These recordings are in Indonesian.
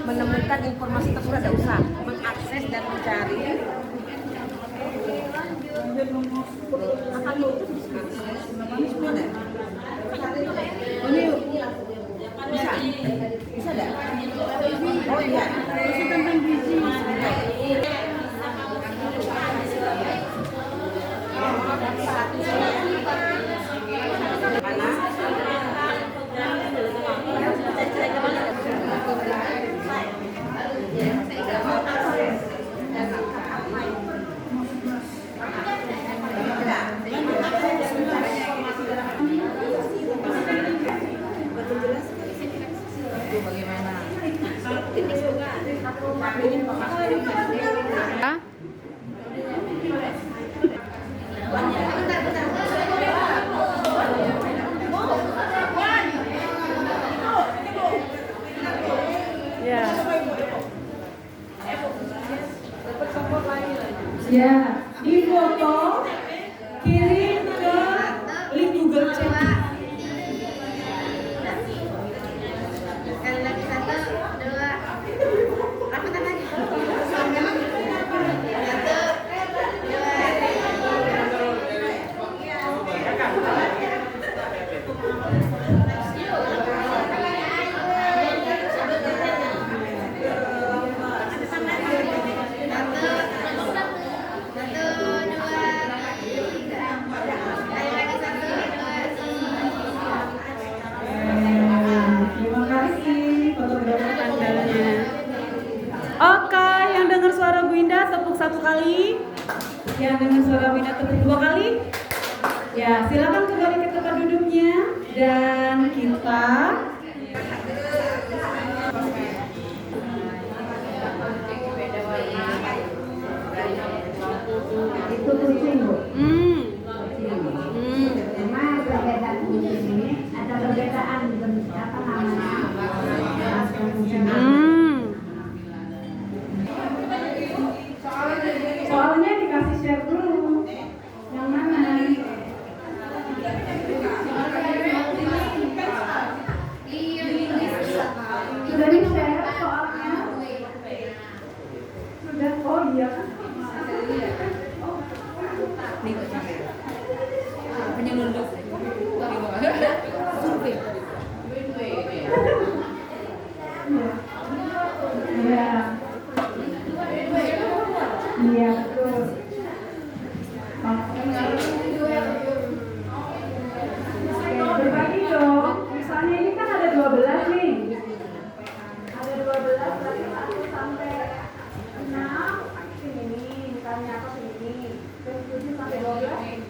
menemukan informasi tersebut, tidak usah mengakses dan mencari. Apa itu? Bisa? Bisa enggak? Oh iya. Tentang gizi. Ya, di foto kirim ke link Google Chat. Sekali lagi, 1, 2. Apa namanya? 1 kali, yang dengan suara bina tepuk 2 kali. Ya, silakan kembali ke tempat duduknya dan kita itu kucing, Bu. Memang perbedaan kucing ini ada perbedaan apa namanya? Soalnya dikasih share dulu. Yang mana? Sudah di share soalnya. Sudah, oh iya kan? Penyelundup. Survei. Iya. Iya, betul. Berbagi dong. Misalnya ini kan ada 12 nih. Ada 12 dari 1 sampai 6 sini, misalnya apa sini. Terus 7 sampai 12.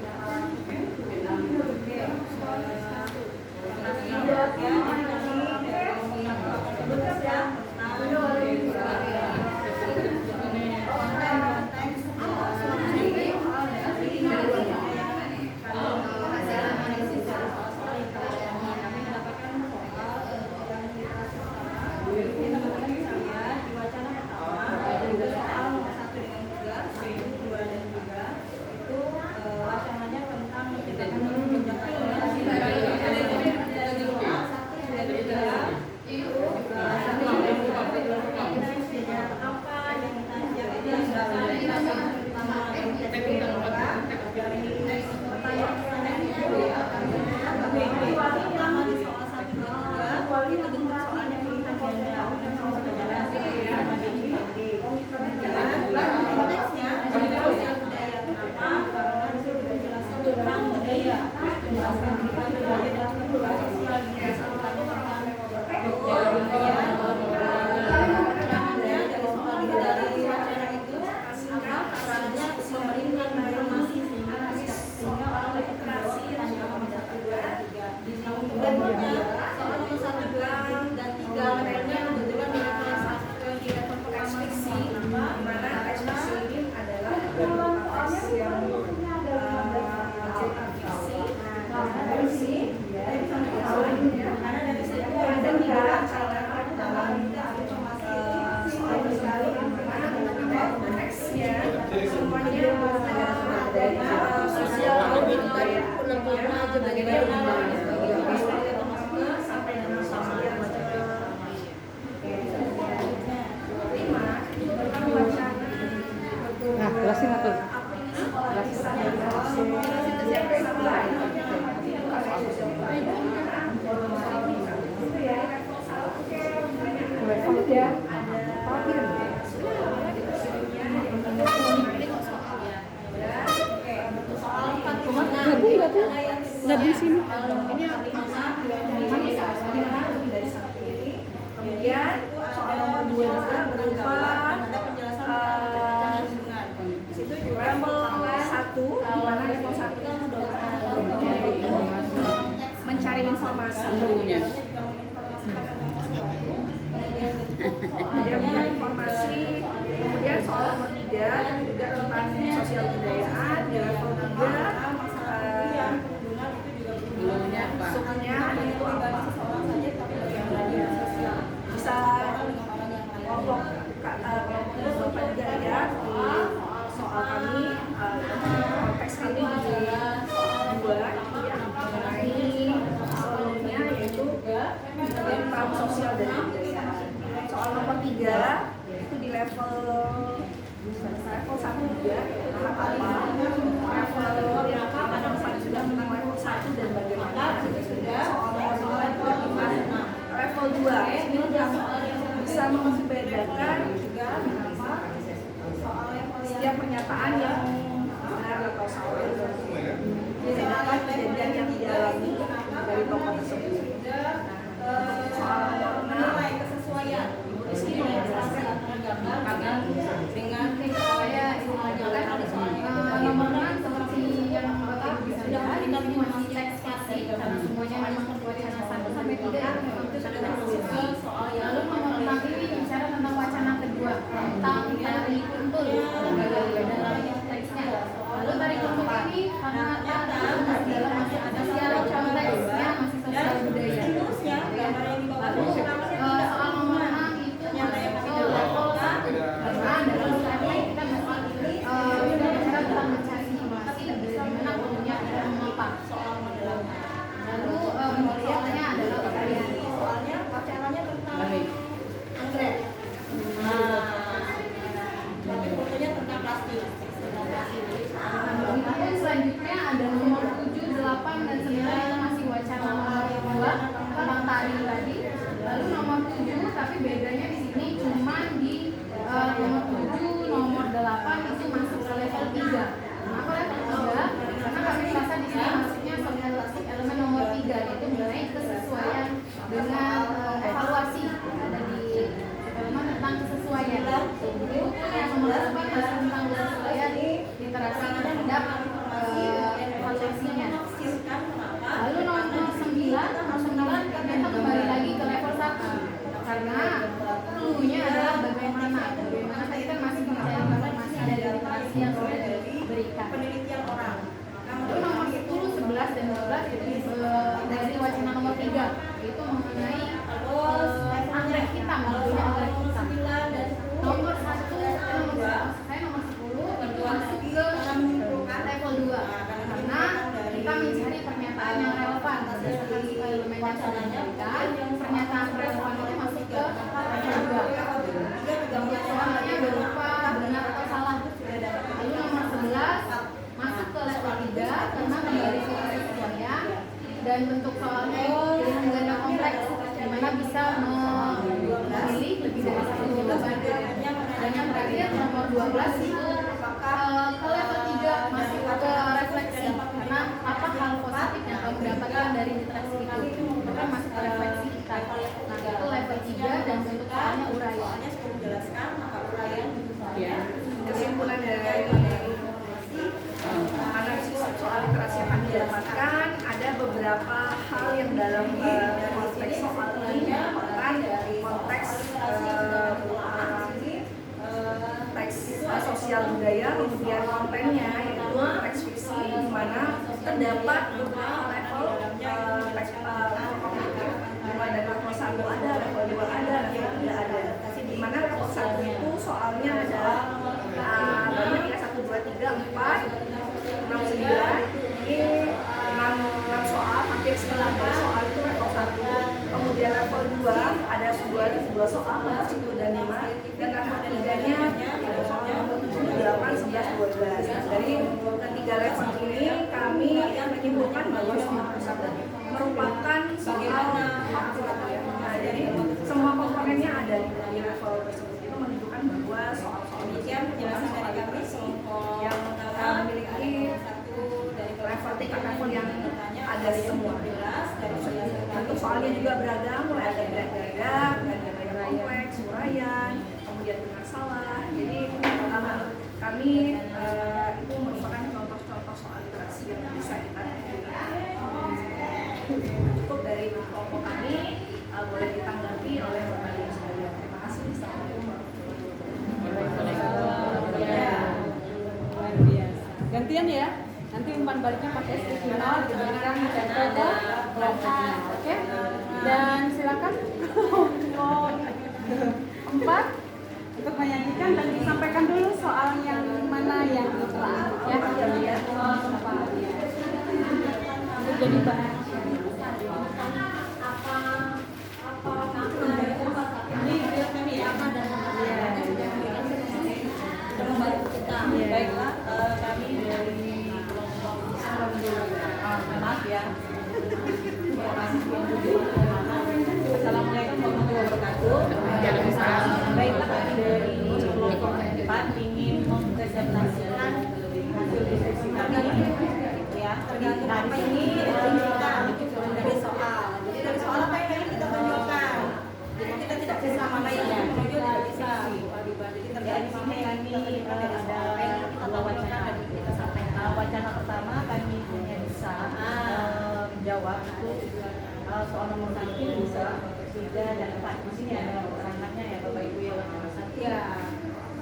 Sudah. Nggak di sini. Kemudian soal nomor 2 juga berupa level 1, di mana level 1 itu mencari informasi. Dia mencari informasi. Kemudian soal nomor 3 juga tentang sosial budayaan di level 3. Sukunya itu apa? Bisa kelompok Bapak juga ya di soal kami, konteks kami di 2 yang mengenai soalnya yaitu tentang sosial dan budaya. Soal nomor 3 itu di level 1 juga tentang apa? Level yang sudah tentang level 1 dan bagaimana. Soal nomor 2 juga tentang level 2 ini yang bisa membedakan setiap pernyataan yang benar atau salah, membedakan kejadian yang dialami dari tokoh tersebut. Soal nomor 6 kesesuaian di sini menjelaskan dengan saya nomor 6 seperti yang Bapak bisa lihat ini masih teks klasik karena semuanya memang wacana 1 sampai 3 yang memang itu sudah tersusun. Lalu nomor 6 ini bicara tentang wacana kedua tentang tari kuntul dalam teksnya. Lalu tari kuntul ini karena dalam masih sosial konteksnya masih sosial budaya. Lalu soal nomor 6 itu masuk ke level 1 karena dalam level kita masih bicara tentang mencari informasi dan bagaimana umumnya ada mengapa. Lalu soalnya adalah pertanyaan. soalnya wacananya tentang anggrek. Tapi fotonya tentang plastik. Kemudian selanjutnya ada nomor 7, 8, dan 9 itu masih wacana nomor 2 tentang tari tadi. Lalu nomor 7 tapi bedanya di sini cuma di nomor 7, nomor 8 itu masuk ke level 3. Kenapa level 3? Karena kami merasa di sini masuknya sosialisasi elemen nomor 3 yaitu mengenai kesesuaian dengan evaluasi ada di elemen tentang kesesuaian. Yang nomor 9 tentang kesesuaian interaksi terhadap evaluasinya. Lalu nomor 9 ternyata kembali lagi ke level 1 karena clue-nya adalah bagaimana tadi kan masih mencari informasi dari interaksi yang sudah diberikan. Penelitian orang. Lalu nomor 10, 11, dan 12 itu dari wacana nomor 3 itu mengenai anggrek hitam, modelnya anggrek hitam. Nomor 1, saya nomor 10 itu masuk ke level 2 karena kita mencari pernyataan yang relevan berdasarkan elemen yang sudah diberikan. Pernyataan relevan itu masuk ke level 2. Soalnya berupa benar atau salah. Lalu nomor 11 masuk ke level 3 karena kembali ke kesesuaian dan bentuk soalnya dengan ganda kompleks di mana bisa memilih lebih dari satu jawaban. Dan yang terakhir nomor 12 itu ke level 3 masuk ke refleksi karena apa hal positif yang kamu dapatkan dari interaksi itu maka masuk ke refleksi kita. Nah itu level 3 dan bentuk soalnya uraian. Sudah dijelaskan maka uraian Kesimpulan dari analisis soal literasi yang kami dapatkan ada beberapa hal yang dalam konteks soal ini merupakan konteks teks sosial budaya, kemudian kontennya yaitu teks fiksi di mana terdapat beberapa level teks kognitif, mulai dari level 1 ada, level 2 ada, level 3 ada. Di mana level 1 itu soalnya adalah banyak ya 1, 2, 3, 4, 6, 9. Ini 6 soal, hampir 19 soal itu level 1. Kemudian level 2 ada 2 soal, 10 dan 5. Dan level 3-nya ada soal nomor 7, 8, 11, 12. Dari ketiga level ini kami menyimpulkan bahwa soal tersebut merupakan soal hak. Nah, jadi semua komponennya ada di Bentuknya juga beragam, mulai ada geradak, ada gaya kompleks, urayan, kemudian benar salah. Jadi kami itu merupakan contoh-contoh soal literasi yang bisa kita cukup dari kelompok kami, boleh ditanggapi oleh Bapak Ibu sekalian. Terima kasih. Luar biasa. Gantian ya. Nanti umpan baliknya pakai istimewa diberikan contoh ke kelompoknya. Oke? Dan silakan kelompok 4 untuk menyanyikan dan disampaikan dulu soal yang mana yang telah ya. Jadi bahan Baiklah, kami dari maaf ya. Assalamualaikum warahmatullahi wabarakatuh. Baiklah, kami dari kelompok 4 ingin mempresentasikan hasil diskusi kami. Ya, tergantung apa ini dari soal. Jadi dari soal apa yang kita tunjukkan. Jadi kita tidak bisa mana yang menunjuk tidak bisa. Jadi tergantung mana yang kami ada atau wacana dan kita sampaikan. Wacana pertama kami hanya bisa menjawab itu soal nomor 1 bisa 3 dan 4. Di sini ada perangkatnya ya Bapak Ibu ya, wacana 1 ya.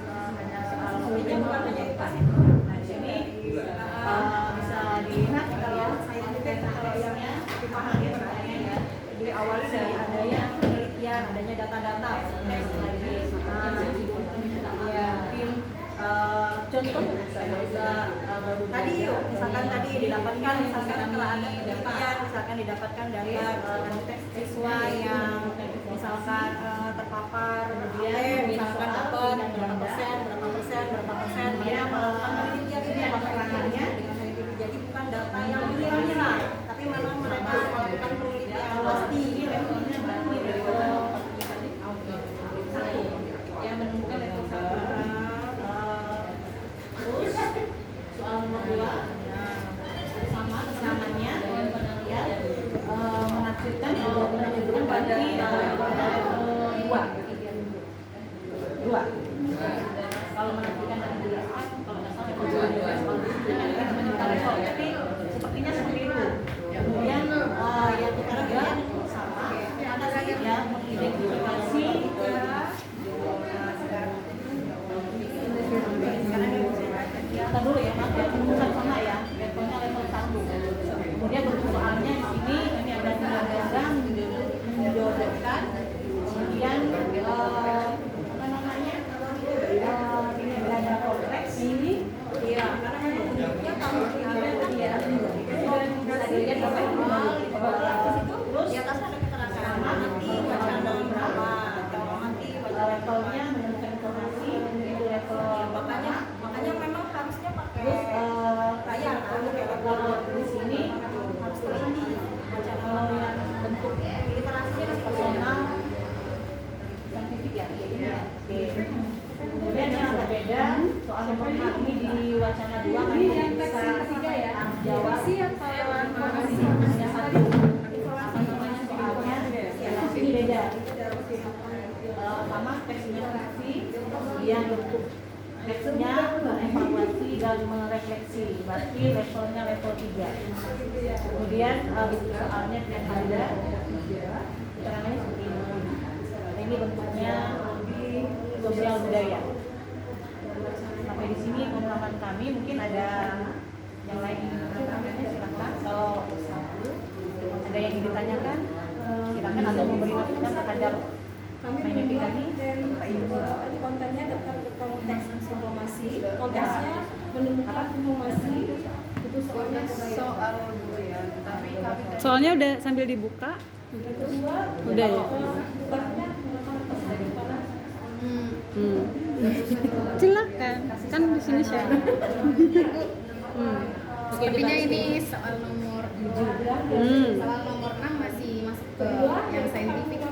Hanya soal nomornya bukan hanya 4. Nah di sini bisa dilihat kalau saya presentasinya dipahami pertanyaannya ya. Jadi awalnya dari adanya penelitian, adanya data-data contoh tadi misalkan tadi didapatkan misalkan setelah ada penelitian misalkan didapatkan dari teks siswa yang misalkan terpapar kemudian misalkan dapat berapa persen dia melakukan penelitian ini apa keterangannya dengan itu jadi bukan data yang hilang tapi memang mereka melakukan penelitian pasti levelnya berarti level 1 yang menemukan level 1. Soal nomor 2 sama kesamannya ya menafsirkan juga menunjukkan berarti dua kalau menafsirkan dari delapan kalau nggak salah itu menentukan level tapi sepertinya seperti itu kemudian yang sekarang ya sama ada lagi ya mengidentifikasi kita dulu ya, maaf ya, penumusan sama ya, levelnya level 1. Kemudian bentuk soalnya di sini ini ada diagram menjodohkan, kemudian apa namanya ini berada kompleks ini, iya, karena menunjuknya kalau dia bisa dilihat berapa terus di atas ada keterangan nanti wacana berapa, kalau nanti wacana levelnya menunjukkan informasi itu level makanya memang harusnya pakai layar kalau kayak di sini harus teliti wacana bentuk literasinya kan personal saintifik ya kemudian yang berbeda soal nomor ini di wacana 2 kan yang teks yang ketiga ya. jawab Yang saya informasi yang satu informasi namanya soalnya ini beda sama teks literasi yang bentuk teksnya mengevaluasi dan merefleksi berarti levelnya level 3 kemudian soalnya yang ada keterangannya seperti ini bentuknya lebih sosial budaya sampai di sini pemahaman kami mungkin ada yang lain silakan kalau ada yang ditanyakan silakan atau memberi masukan terhadap Kami menilai dari kontennya tentang konteks informasi, konteksnya menemukan informasi itu soalnya Soalnya udah sambil dibuka. Udah ya. Silakan. Kan di sini share. Sepertinya ini soal nomor 7. Soal nomor 6 masih masuk ke yang saintifik ya.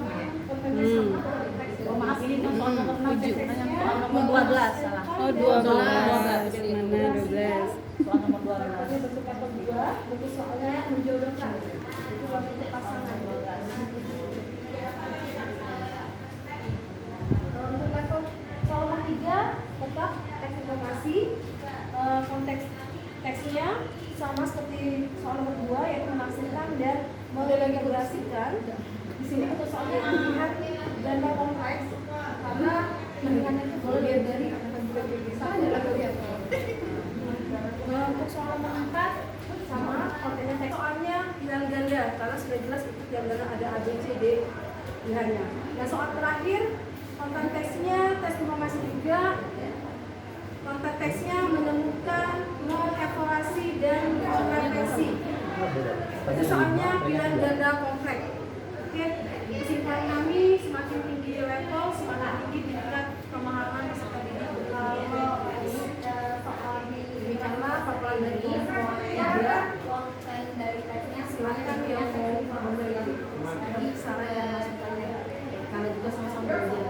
Oh, maaf ini kan soal nomor 7 nomor 12 salah. Oh, 12. Mana 12? Soal nomor 12. bentuk soalnya menjodohkan itu waktu pasangan elaborasi konteks teksnya sama seperti soal nomor 2 yaitu menafsirkan dan mengelaborasikan. Di sini untuk soalnya melihat ganda kompleks karena pilihannya itu boleh dari untuk soal nomor 4 sama kontennya teks soalnya pilihan ganda karena sudah jelas itu pilihan ganda ada A, B, C, D pilihannya. Dan soal terakhir konten teksnya tes informasi juga. Konten teksnya menemukan mengevaluasi dan kompetensi. Itu soalnya pilihan ganda kompleks. Oke, kesimpulan kami semakin tinggi level, semakin tinggi tingkat pemahaman peserta didik. Soal demikianlah paparan dari tiga konten dari teksnya. Silakan yang mau memberi saran dan masukannya. Karena juga sama-sama belajar.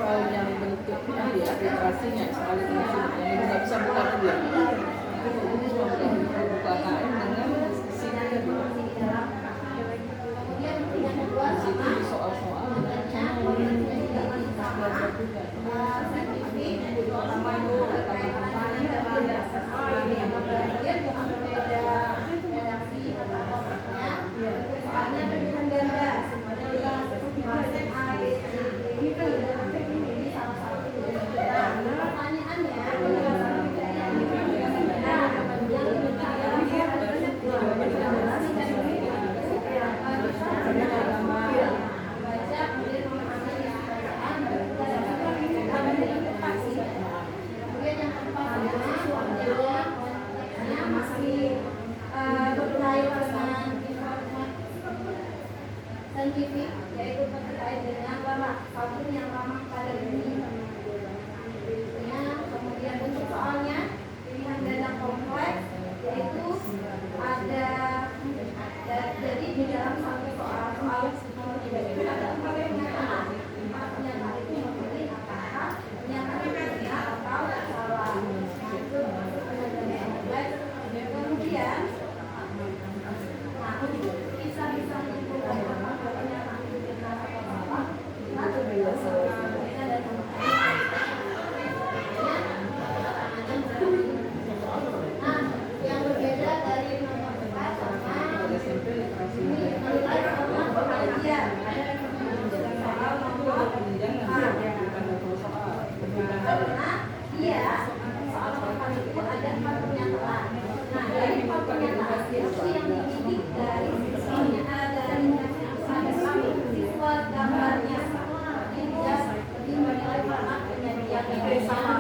Kalau yang bentuknya di aplikasinya sekali ini nggak bisa buka dua. Ini cuma buka KM dengan sini di situ di soal-soal saintifik, yaitu terkait dengan kalkun yang ramah pada bumi. Kemudian untuk soalnya pilihan ganda kompleks, yaitu ada jadi di dalam satu soal nomor 3 itu ada 4 pernyataan. 4 pernyataan itu memilih apakah pernyataan benar atau salah. Itu pilihan ganda kompleks. Kemudian untuk bisa menyimpulkan apakah pernyataan itu benar atau salah, kita beda dan yang berbeda dari nomor 4 sama ini menilai sama pengajian soal nomor 4 karena dia soal nomor 4 itu ada 4 pernyataan. Nah dari 4 pernyataan itu yang dididik dari siswa gambarnya ini dia lebih menilai mana penyajian sama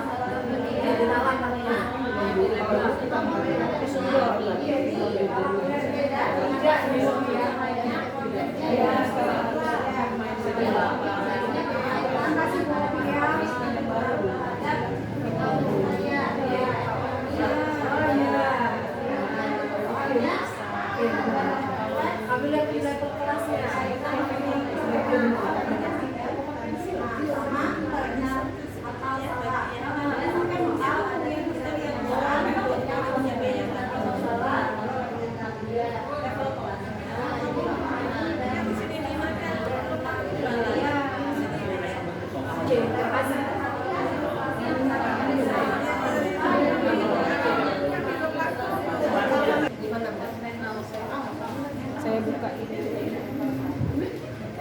saya buka ini.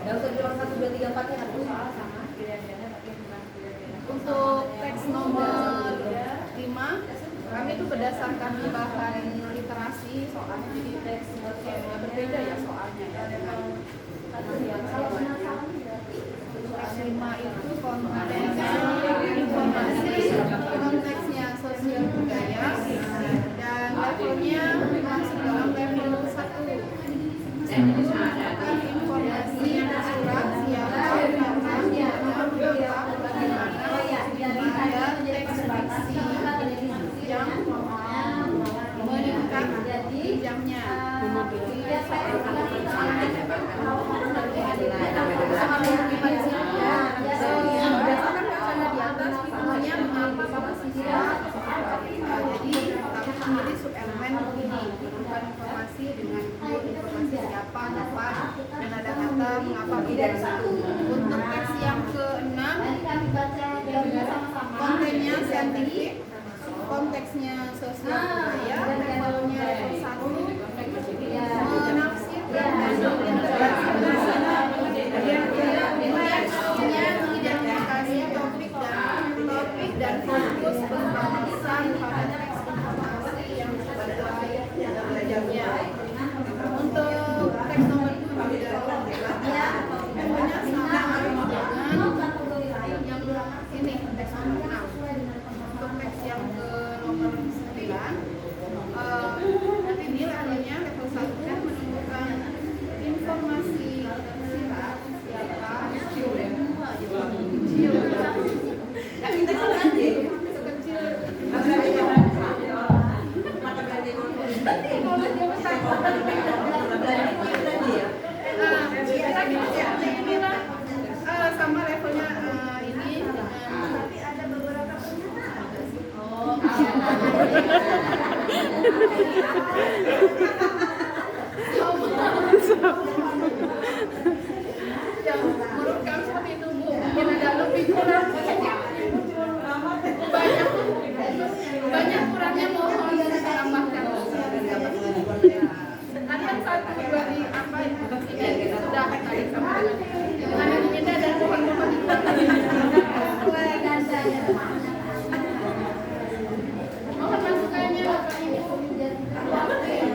Dan untuk di 1, 2, 3, 4 nya harus sama. Untuk teks nomor 5 kami itu berdasarkan bahan literasi soalnya, jadi teks berbeda ya soalnya ya dengan teks 5 itu konteksnya informasi, konteksnya sosial budaya, dan levelnya masuk dalam level 1. Informasi surat siapa bagaimana teks fiksi yang meningkat jenjangnya. Berdasarkan wacana di atas, semuanya mengapa Bapak siswa. Jadi kami memilih subelemen ini, bukan informasi dengan informasi siapa, kapan, dan ada kata mengapa beda satu. Untuk teks kontennya saintifik, konteksnya sosial budaya, levelnya level 1, menafsirkan dan mengidentifikasi topik dan fokus pembahasan pada teks informasi yang sesuai dengan belajarnya. Untuk teks nomor 7 tentunya sama dengan yang ini teks nomor 6. Untuk teks yang ke nomor 9 ini levelnya level 1 menemukan informasi tersirat siapa sekecil sama levelnya ini tapi ada beberapa yang menurut kami seperti itu Bu, mungkin ada lebih kurang banyak kurangnya mohon ditambahkan. Tadi kan satu dari apa ini sudah tadi sama dengan ini dan mohon mohon masukannya Bapak Ibu.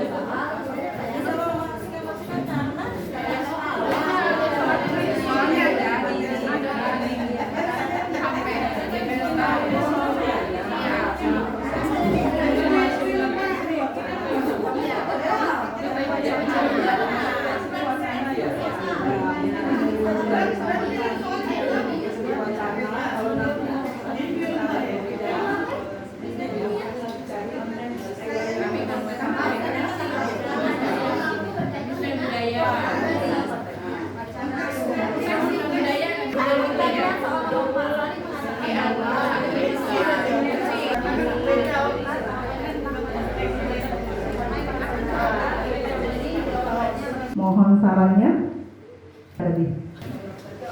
Mohon sarannya.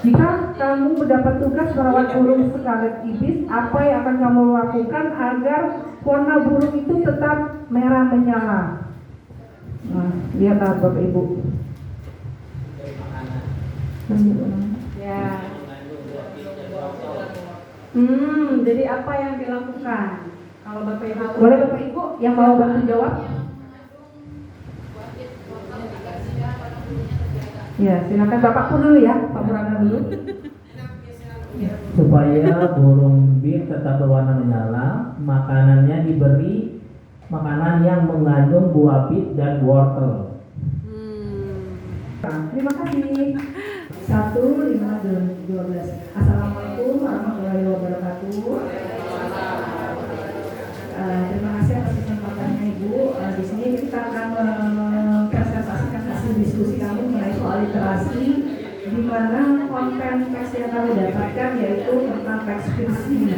Jika kamu mendapat tugas merawat burung scarlet ibis, apa yang akan kamu lakukan agar warna burung itu tetap merah menyala? Nah, lihat Bapak Ibu. Ya. Jadi apa yang dilakukan? Kalau Bapak Ibu, boleh Bapak Ibu yang mau bantu jawab? Ya, silakan Bapak pun dulu ya, Pak Purana dulu. Supaya burung bir tetap berwarna menyala, makanannya diberi makanan yang mengandung buah bit dan wortel. Terima kasih. 1, 5, 12. Assalamualaikum warahmatullahi wabarakatuh. Terima kasih atas kesempatannya Ibu. Di sini kita akan mempresentasikan hasil diskusi kami mengenai soal literasi, di mana konten teks yang kami dapatkan yaitu tentang teks fiksi.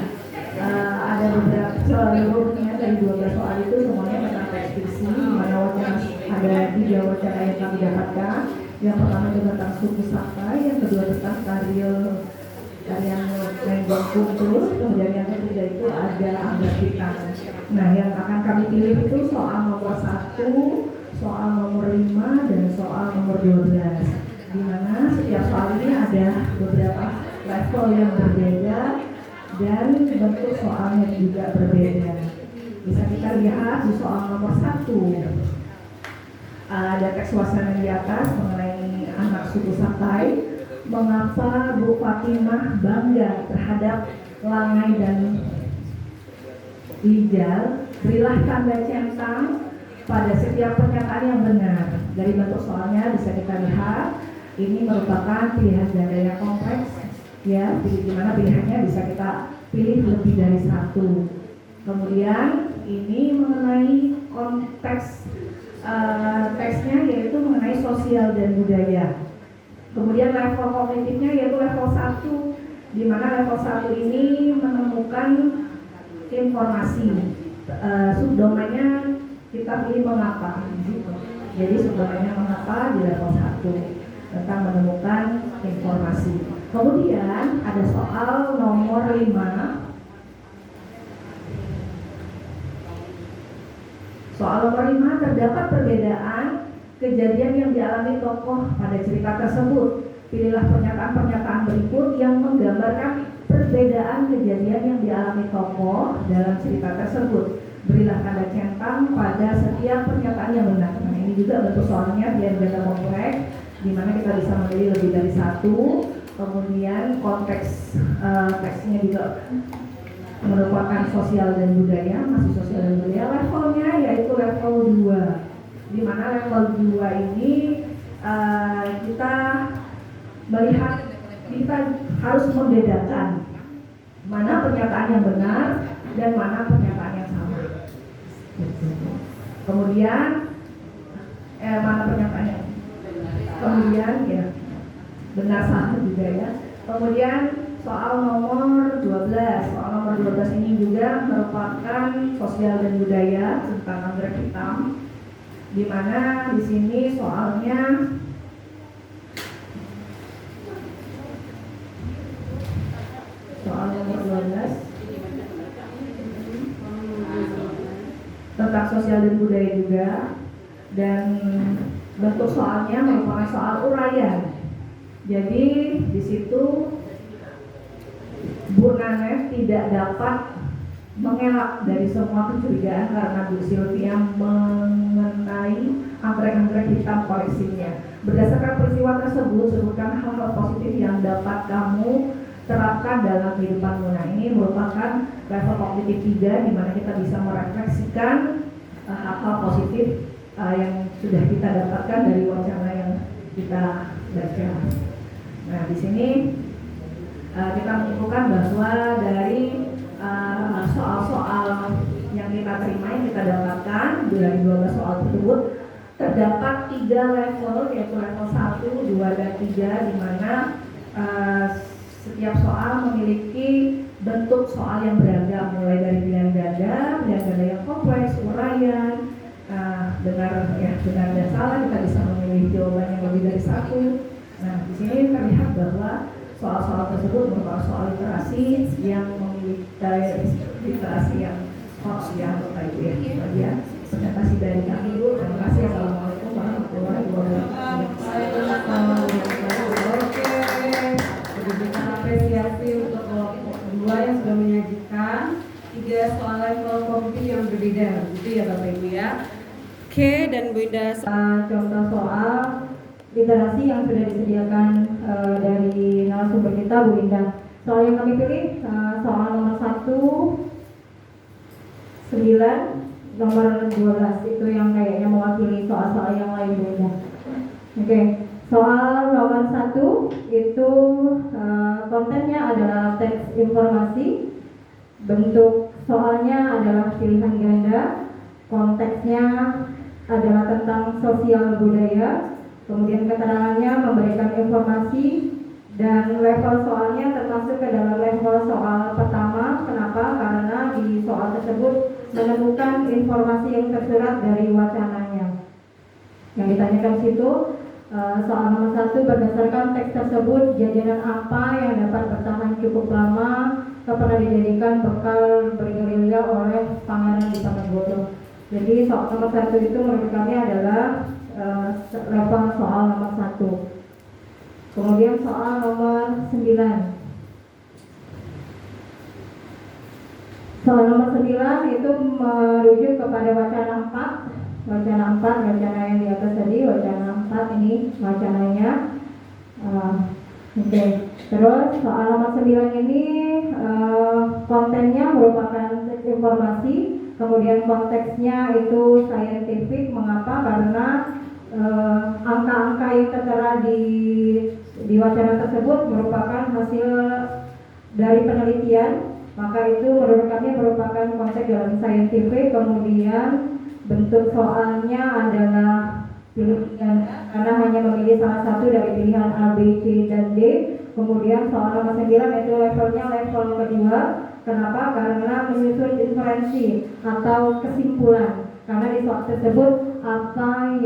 Ada beberapa seluruhnya dari 12 soal itu semuanya tentang teks fiksi, di mana wacana ada 3 wacana yang kami dapatkan. Yang pertama itu tentang suku Saka, yang kedua tentang tarian Lenggong Kuntul, kemudian yang ketiga itu ada Anggar Hitam. Nah, yang akan kami pilih itu soal nomor 1, soal nomor 5, dan soal nomor 12. Di mana setiap soal ini ada beberapa level yang berbeda dan bentuk soalnya juga berbeda. Bisa kita lihat di soal nomor 1. Ada teks wacana di atas mengenai anak suku Sakai. Mengapa Bu Fatimah bangga terhadap Langai dan Lijal? Berilah tanda centang pada setiap pernyataan yang benar. Dari bentuk soalnya bisa kita lihat ini merupakan pilihan ganda yang kompleks, ya, di mana pilihannya bisa kita pilih lebih dari 1. Kemudian ini mengenai konteks teksnya yaitu mengenai sosial dan budaya. Kemudian level kognitifnya yaitu level 1, di mana level 1 ini menemukan informasi. Subdomainnya kita pilih mengapa. Jadi subdomainnya mengapa di level 1 tentang menemukan informasi. Kemudian ada soal nomor 5 Soal nomor 5, terdapat perbedaan kejadian yang dialami tokoh pada cerita tersebut. Pilihlah pernyataan-pernyataan berikut yang menggambarkan perbedaan kejadian yang dialami tokoh dalam cerita tersebut. Berilah tanda centang pada setiap pernyataan yang benar. Nah, ini juga bentuk soalnya biar beda kompleks, di mana kita bisa memilih lebih dari satu. Kemudian konteks teksnya juga merupakan sosial dan budaya, masih sosial dan budaya. Levelnya yaitu level 2, di mana level 2 ini kita melihat, kita harus membedakan mana pernyataan yang benar dan mana pernyataan yang salah. Kemudian mana pernyataan yang kemudian ya benar salah juga ya. Kemudian soal nomor 12. Soal nomor 12 ini juga merupakan sosial dan budaya tentang anggrek hitam, di mana di sini soalnya soal nomor 12 tentang sosial dan budaya juga, dan bentuk soalnya merupakan soal uraian. Jadi di situ Bu Nanef tidak dapat mengelak dari semua kecurigaan karena Bu Sylvia mengenai anggrek-anggrek hitam koleksinya. Berdasarkan peristiwa tersebut, sebutkan hal-hal positif yang dapat kamu terapkan dalam kehidupanmu. Nah, ini merupakan level kognitif 3, di mana kita bisa merefleksikan hal-hal positif yang sudah kita dapatkan dari wacana yang kita baca. Nah, di sini kita menyimpulkan bahwa dari soal-soal yang kita terima, yang kita dapatkan dari 12 soal tersebut, terdapat 3 level, yaitu level 1, 2, dan 3, di mana setiap soal memiliki bentuk soal yang beragam, mulai dari pilihan ganda yang kompleks, uraian, benar dan salah, kita bisa memilih jawaban yang lebih dari satu. Nah, di sini terlihat bahwa soal-soal tersebut merupakan soal literasi yang memiliki literasi yang baik ya. Presentasi dari kami Bu. Terima kasih. Assalamualaikum warahmatullahi wabarakatuh. Berikan apresiasi untuk kelompok 2 yang sudah menyajikan 3 soal level kognitif yang berbeda, gitu ya Bapak Ibu ya. Oke, dan Bu Indah, Contoh soal literasi yang sudah disediakan dari narasumber kita, Bu Indah. Soal yang kami pilih soal nomor 1, 9, nomor 12, itu yang kayaknya mewakili soal-soal yang lain, Bu Indah. Oke. Soal nomor 1 itu kontennya adalah teks informasi, bentuk soalnya adalah pilihan ganda, konteksnya adalah tentang sosial budaya, kemudian keterangannya memberikan informasi, dan level soalnya termasuk ke dalam level soal pertama. Kenapa? Karena di soal tersebut menemukan informasi yang tersurat dari wacananya. Yang ditanyakan situ, soal nomor 1, berdasarkan teks tersebut, jajanan apa yang dapat bertahan cukup lama pernah dijadikan bekal bergerilya oleh Pangeran Diponegoro. Jadi soal nomor 1 itu menurut kami adalah level soal nomor 1. Kemudian soal nomor 9. Soal nomor 9 itu merujuk kepada wacana 4. Wacana yang di atas tadi, wacana 4 ini wacananya. Oke. Terus soal nomor 9 ini kontennya merupakan informasi, kemudian konteksnya itu scientific. Mengapa? Karena angka-angka yang tertera di wacana tersebut merupakan hasil dari penelitian, maka itu menurut kami merupakan konteks dalam scientific. Kemudian bentuk soalnya adalah pilihan, karena hanya memilih salah satu dari pilihan A, B, C, dan D. Kemudian soal nomor 9 itu levelnya level kedua. Kenapa? Karena menyusun inferensi atau kesimpulan. Karena di soal tersebut apa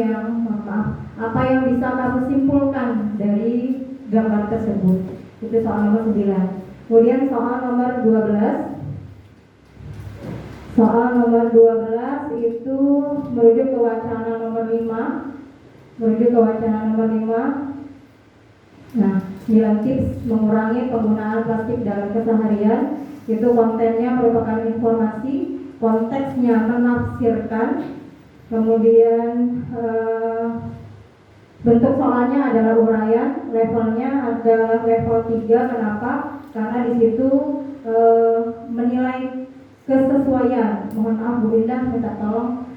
yang bisa kamu simpulkan dari gambar tersebut. Itu soal nomor 9. Kemudian soal nomor 12. Soal nomor 12 itu merujuk ke wacana nomor 5. Nah, 9 tips mengurangi penggunaan plastik dalam keseharian. Itu kontennya merupakan informasi, konteksnya menafsirkan, kemudian bentuk soalnya adalah uraian, levelnya adalah level 3. Kenapa? Karena di situ menilai kesesuaian. Mohon maaf Bu Indah, minta tolong.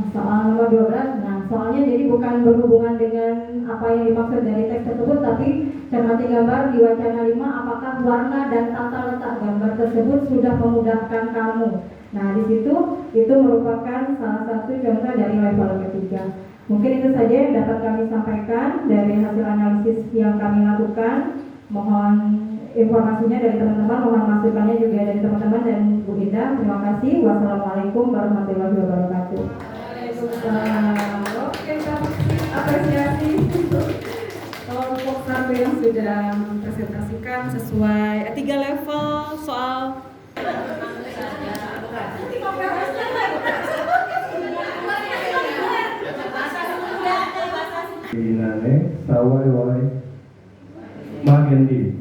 Soal nomor 12. Nah, soalnya jadi bukan berhubungan dengan apa yang dimaksud dari teks tersebut, tapi cermati gambar di wacana 5, apakah warna dan tata letak gambar tersebut sudah memudahkan kamu. Nah, di situ itu merupakan salah satu contoh dari level ketiga. Mungkin itu saja yang dapat kami sampaikan dari hasil analisis yang kami lakukan. Mohon informasinya dari teman-teman, mohon masukannya juga dari teman-teman dan Bu Indah. Terima kasih. Wassalamualaikum warahmatullahi wabarakatuh. Oke, kami apresiasi untuk kelompok satu yang sudah mempresentasikan sesuai 3 level soal Inane sawai-wai Magendi.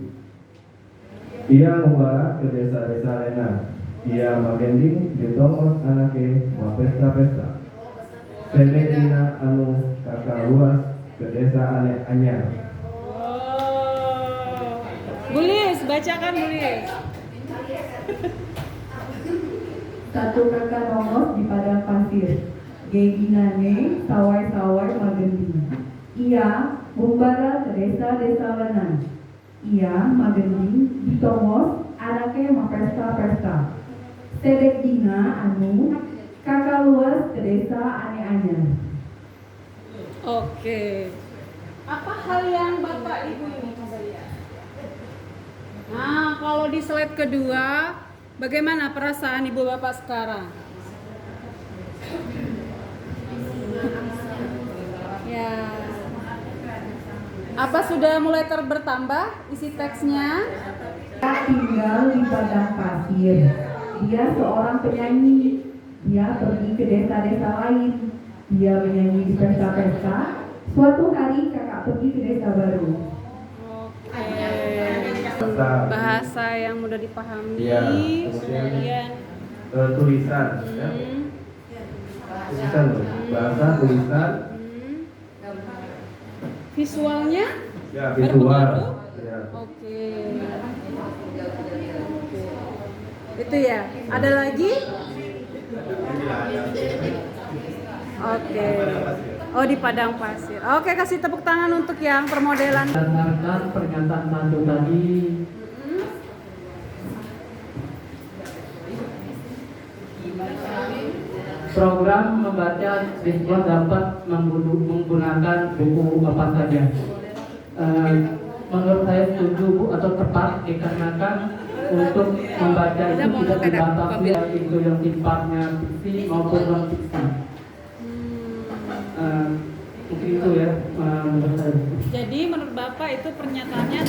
Ia membawa ke desa-desa lainnya. Ia Magendi ditongos anake ma pesta-pesta. Sedekina anu kakak luas ke desa ane anyar. Bulis, bacakan Bulis. Satu kakak nongos di padang pasir. Geginane sawai-sawai Magendi. Ia membara ke desa-desa lenan. Ia Magendi ditongos anake ma pesta-pesta. Sedek dina anu kakak luas ke desa ane anyar. Oke. Apa hal yang Bapak Ibu ini coba lihat? Nah, kalau di slide kedua, bagaimana perasaan Ibu Bapak sekarang? Ya. Apa sudah mulai bertambah isi teksnya? Tinggal di padang pasir. Dia seorang penyanyi. Dia pergi ke desa-desa lain. Dia menyanyi di pesta-pesta. Suatu hari kakak pergi ke desa baru. Bahasa yang mudah dipahami. Iya, Kemudian tulisan, ya. Tulisan, bahasa tulisan. Visualnya? Ya, visual. Berpengaruh? Ya. Oke. Itu ya. Ada lagi? Oke. Oh, di padang pasir. Oke, kasih tepuk tangan untuk yang permodelan. Berdasarkan pernyataan satu tadi, program membaca di sekolah dapat menggunakan buku apa saja. Menurut saya setuju Bu, atau tepat dikarenakan untuk membaca itu tidak dibatasi itu yang sifatnya fiksi maupun non fiksi. Mungkin itu ya menurut saya. Jadi menurut Bapak itu pernyataannya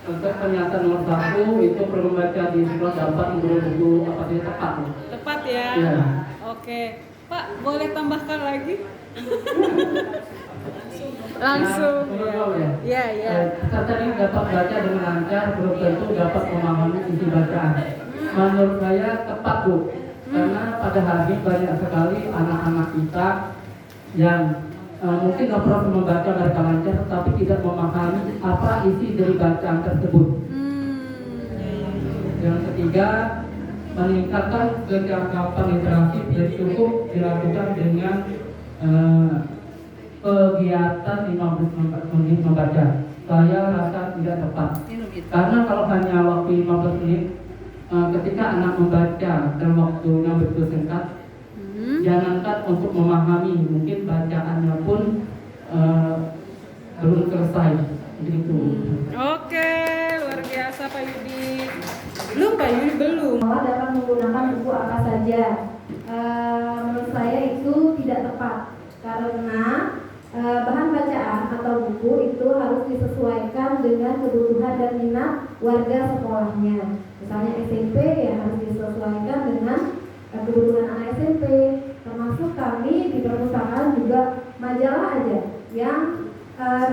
Untuk pernyataan nomor 1 itu perlu membaca di sekolah dapat menggunakan buku apa saja tepat. tepat ya? Ya. Oke. Pak, boleh tambahkan lagi? Langsung. Ya, ya. Kita tadi dapat baca dengan lancar, belum tentu dapat memahami isi bacaan. Menurut saya tepat Bu, karena pada hari ini banyak sekali anak-anak kita yang mungkin nggak pernah membaca dari lancar, tetapi tidak memahami apa isi dari bacaan tersebut. Yang ketiga, meningkatkan kecakapan literasi tidak cukup dilakukan dengan kegiatan 15 menit membaca. Saya rasa tidak tepat. Karena kalau hanya waktu 15 menit, ketika anak membaca dan waktunya betul singkat, jangankan untuk memahami, mungkin bacaannya pun belum selesai. Begitu. Oke, luar biasa Pak Yudi. Belum Pak Yudi, belum. Bahwa dapat menggunakan buku apa saja. Menurut saya itu tidak tepat karena bahan bacaan atau buku itu harus disesuaikan dengan kebutuhan dan minat warga sekolahnya. Misalnya SMP ya harus disesuaikan dengan kebutuhan anak SMP. Termasuk kami di perpustakaan juga majalah aja yang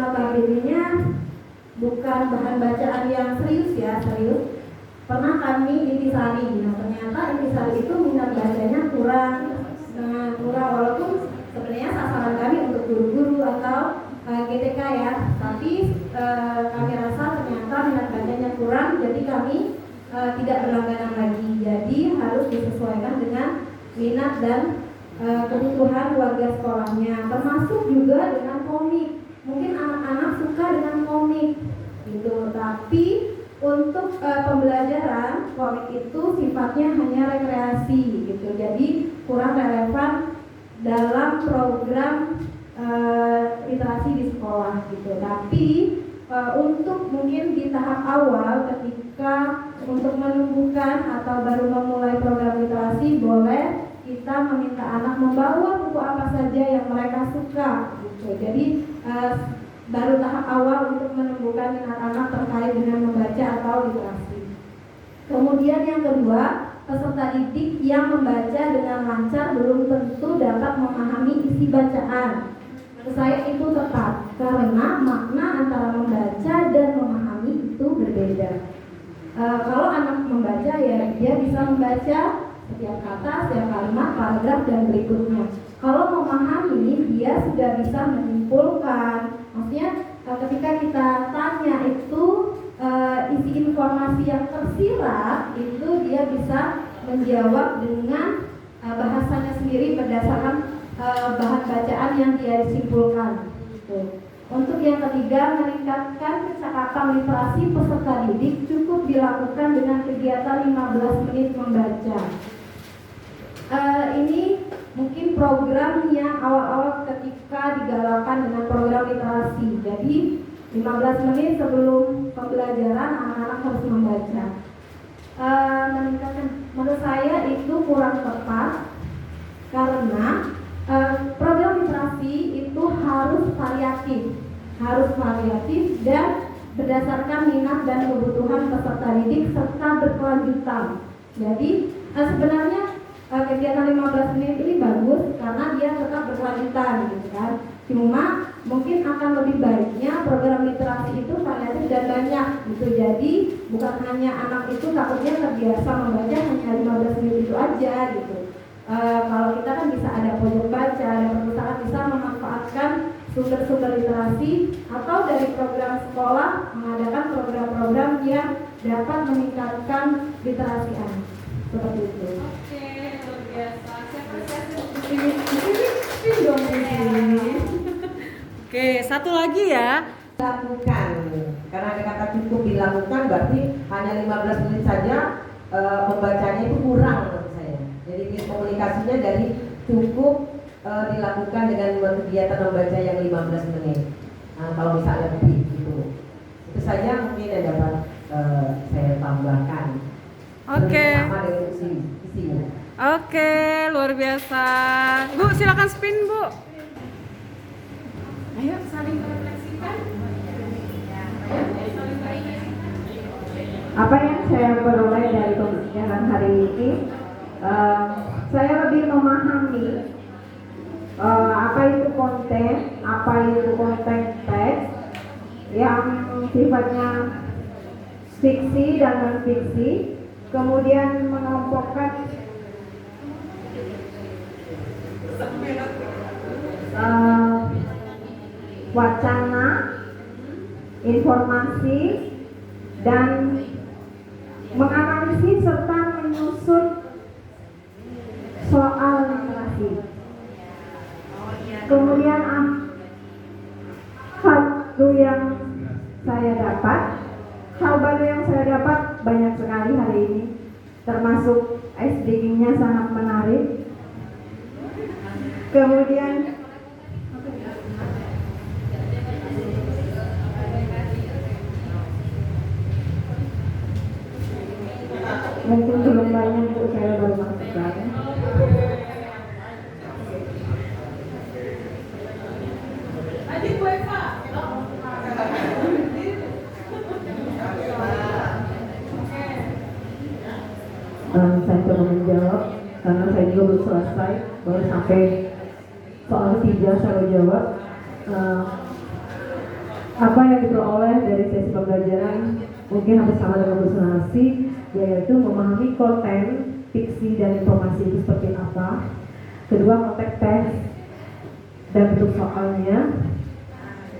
notabene-nya bukan bahan bacaan yang serius ya, serius. Pernah kami intisari, nah ternyata intisari itu minat bacanya kurang, walaupun sebenarnya sasaran kami untuk guru-guru atau GTK ya, tapi kami rasa ternyata minat bacanya kurang, jadi kami tidak berlangganan lagi. Jadi harus disesuaikan dengan minat dan kebutuhan warga sekolahnya, termasuk juga dengan komik. Mungkin anak-anak suka dengan komik gitu, tapi untuk pembelajaran komik itu sifatnya hanya rekreasi gitu, jadi kurang relevan dalam program literasi di sekolah gitu. Tapi untuk mungkin di tahap awal ketika untuk menumbuhkan atau baru memulai program literasi, boleh kita meminta anak membawa buku apa saja yang mereka suka gitu. Jadi baru tahap awal untuk menumbuhkan minat anak terkait dengan membaca atau literasi. Kemudian yang kedua, peserta didik yang membaca dengan lancar belum tentu dapat memahami isi bacaan. Menurut saya itu tepat, karena makna antara membaca dan memahami itu berbeda. Kalau anak membaca ya dia bisa membaca setiap kata, setiap kalimat, paragraf dan berikutnya. Kalau memahami dia sudah bisa menyimpulkan. Maksudnya ketika kita tanya itu isi informasi yang tersirat itu dia bisa menjawab dengan bahasanya sendiri berdasarkan bahan bacaan yang dia disimpulkan. Untuk yang ketiga, meningkatkan kecakapan literasi peserta didik cukup dilakukan dengan kegiatan 15 menit membaca. Ini mungkin program yang awal-awal ketika digalakkan dengan program literasi. Jadi 15 menit sebelum pembelajaran anak-anak harus membaca. Menurut saya itu kurang tepat karena program literasi itu harus variatif dan berdasarkan minat dan kebutuhan peserta didik serta berkelanjutan. Jadi sebenarnya kegiatan 15 menit ini bagus karena dia tetap berkelanjutan gitu kan. Cuma mungkin akan lebih baiknya program literasi itu variatif dan banyak gitu. Jadi bukan hanya anak itu takutnya terbiasa membaca hanya 15 menit itu aja gitu. Kalau kita kan bisa ada pojok baca, ada perpustakaan, bisa memanfaatkan sumber-sumber literasi atau dari program sekolah mengadakan program-program yang dapat meningkatkan literasi anak. Seperti itu. Oke, luar biasa. Oke, satu lagi ya. Dilakukan, karena ada kata cukup dilakukan berarti hanya 15 menit saja membacanya itu kurang menurut saya. Jadi komunikasinya dari cukup dilakukan dengan kegiatan membaca yang 15 menit. Kalau misalnya lebih gitu, itu saja mungkin yang dapat saya tambahkan. Oke. Sama dengan isinya. Oke, luar biasa. Bu, silakan spin, Bu. Ayo saling merefleksikan. Apa yang saya peroleh dari pembelajaran hari ini, saya lebih memahami apa itu konten, apa itu konten teks yang sifatnya fiksi dan non-fiksi, kemudian mengelompokkan wacana, informasi, dan menganalisis serta menyusun soal literasi. Kemudian hal baru yang saya dapat banyak sekali hari ini, termasuk SDG-nya sangat menarik. Kemudian mungkin belum banyak untuk saya baru masukkan. Saya coba menjawab. karena saya juga belum selesai, baru sampai soal 3 saya jawab. Apa yang diperoleh dari sesi pembelajaran mungkin hampir sama dengan bersenarasi, yaitu memahami konten, fiksi dan informasi itu seperti apa. Kedua, konteks teks dan bentuk soalnya.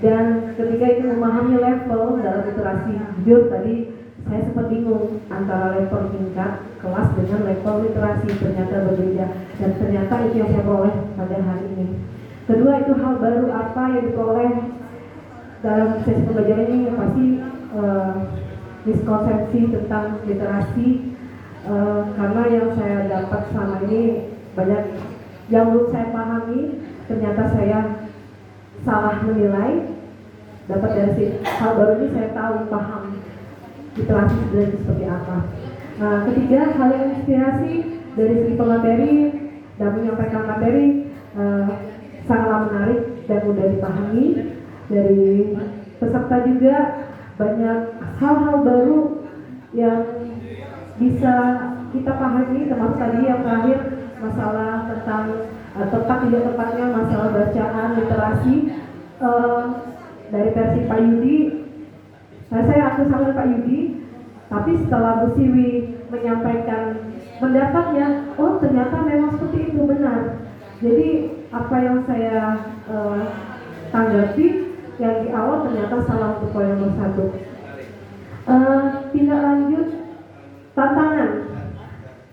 Dan ketika itu memahami level dalam literasi, jujur tadi saya sempat bingung antara level tingkat kelas dengan level literasi, ternyata berbeda, dan ternyata itu yang saya peroleh pada hari ini. Kedua, itu hal baru apa yang diperoleh dalam sesi pembelajaran ini, yang pasti miskonsepsi tentang literasi, karena yang saya dapat selama ini banyak yang belum saya pahami, ternyata saya salah menilai. Dapat dari hal baru ini saya tahu, paham literasi sebenarnya seperti apa. Ketiga, hal yang inspirasi dari segi pemateri dan menyampaikan materi sangatlah menarik dan mudah dipahami. Dari peserta juga banyak hal-hal baru yang bisa kita pahami, termasuk tadi yang terakhir masalah tentang tepat tidak tepatnya masalah bacaan literasi dari versi Pak Yudi. Saya aku sama Pak Yudi, tapi setelah Bu Siwi menyampaikan pendapatnya, oh ternyata memang seperti itu, benar. Jadi apa yang saya tanggapi yang di awal ternyata salah untuk poin nomor 1. Tindak lanjut tantangan.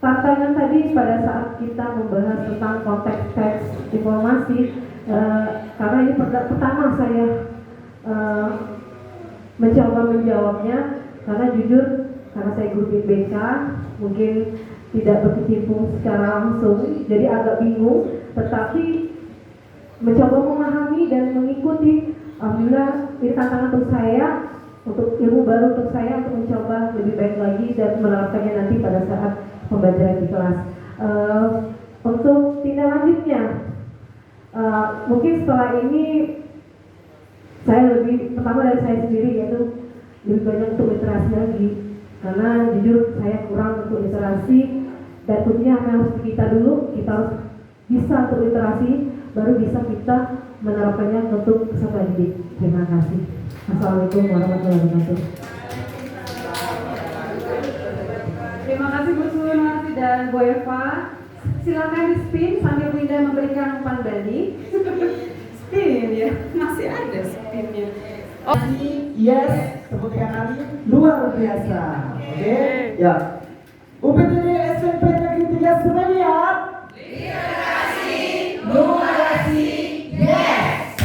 Tantangan tadi pada saat kita membahas tentang konteks teks informasi, karena ini pertama saya mencoba menjawabnya, karena jujur karena saya guru BK mungkin tidak berkecimpung secara langsung, jadi agak bingung, tetapi mencoba memahami dan mengikuti. Alhamdulillah ini tantangan untuk saya, untuk ilmu baru untuk saya, untuk mencoba lebih baik lagi dan menerapkannya nanti pada saat pembelajaran di kelas. Untuk tindak lanjutnya, mungkin setelah ini saya lebih, pertama dari saya sendiri, yaitu lebih banyak untuk literasi lagi, karena jujur saya kurang untuk literasi, dan tentunya harus kita dulu, kita harus bisa untuk literasi, baru bisa kita menerapkannya untuk peserta didik. Terima kasih. Assalamualaikum warahmatullahi wabarakatuh. Terima kasih Bu Sulianti dan Bu Eva. Silakan di spin sambil Winda memberikan umpan bani. Spin ya, masih ada spinnya. Oh. Yes, tepuk tangan kami luar biasa. Oke, ya. UPTD SMP Negeri 3 Semarang. Literasi, numerasi, yes.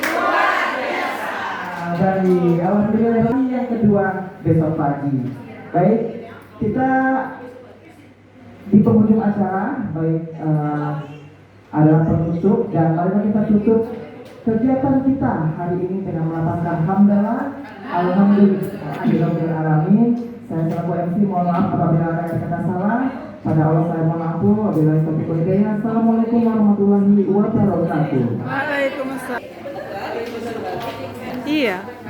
Luar biasa. Baik, alhamdulillah. Yang kedua besok pagi. Baik, kita di penghujung acara, baik adalah penutup, dan mari kita tutup kegiatan kita hari ini dengan melapangkan hamdalah, alhamdulillah alamin. Saya selaku MC mohon maaf apabila ada kata salah. Pada Allah saya mohon ampun. Wabillahi taufiq wal hidayah. Assalamualaikum warahmatullahi wabarakatuh. Waalaikumsalam. Iya.